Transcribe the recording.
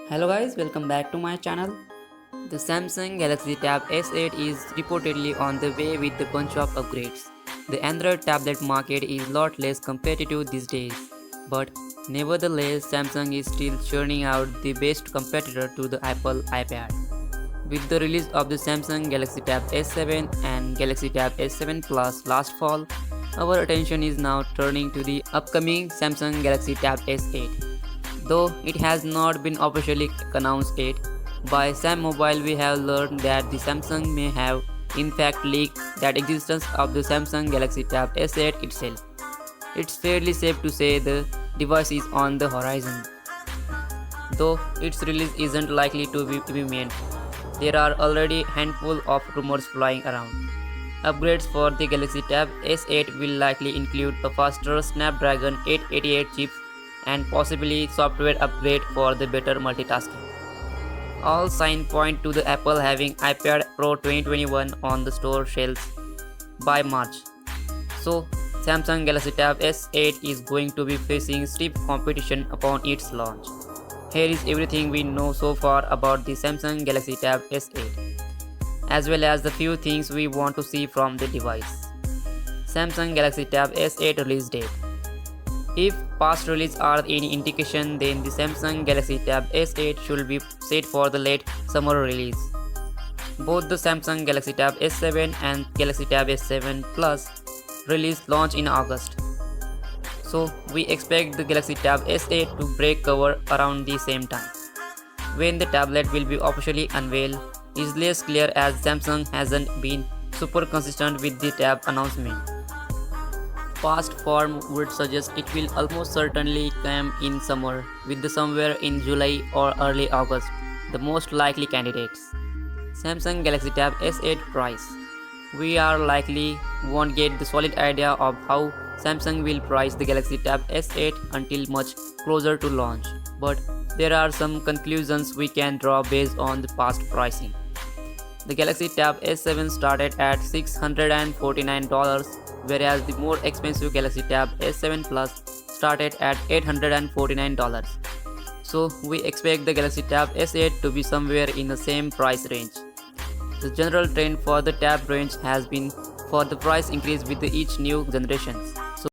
Hello guys, welcome back to my channel. The Samsung Galaxy Tab S8 is reportedly on the way with a bunch of upgrades. The Android tablet market is a lot less competitive these days, but nevertheless Samsung is still churning out the best competitor to the Apple iPad. With the release of the Samsung Galaxy Tab S7 and Galaxy Tab S7 Plus last fall, our attention is now turning to the upcoming Samsung Galaxy Tab S8. Though it has not been officially announced yet, by Sam Mobile we have learned that the Samsung may have in fact leaked that existence of the Samsung Galaxy Tab S8 itself. It's fairly safe to say the device is on the horizon, though its release isn't likely to be imminent. There are already a handful of rumors flying around. Upgrades for the Galaxy Tab S8 will likely include a faster Snapdragon 888 chip and possibly software upgrade for the better multitasking. All signs point to the Apple having iPad Pro 2021 on the store shelves by March. So, Samsung Galaxy Tab S8 is going to be facing stiff competition upon its launch. Here is everything we know so far about the Samsung Galaxy Tab S8, as well as the few things we want to see from the device. Samsung Galaxy Tab S8 release date. If past releases are any indication, then the Samsung Galaxy Tab S8 should be set for the late summer release. Both the Samsung Galaxy Tab S7 and Galaxy Tab S7 Plus release launch in August. So we expect the Galaxy Tab S8 to break cover around the same time. When the tablet will be officially unveiled is less clear as Samsung hasn't been super consistent with the tab announcement. Past form would suggest it will almost certainly come in summer, with the somewhere in July or early August, the most likely candidates. Samsung Galaxy Tab S8 price. We are likely won't get the solid idea of how Samsung will price the Galaxy Tab S8 until much closer to launch, but there are some conclusions we can draw based on the past pricing. The Galaxy Tab S7 started at $649, whereas the more expensive Galaxy Tab S7 Plus started at $849. So we expect the Galaxy Tab S8 to be somewhere in the same price range. The general trend for the tab range has been for the price increase with each new generations.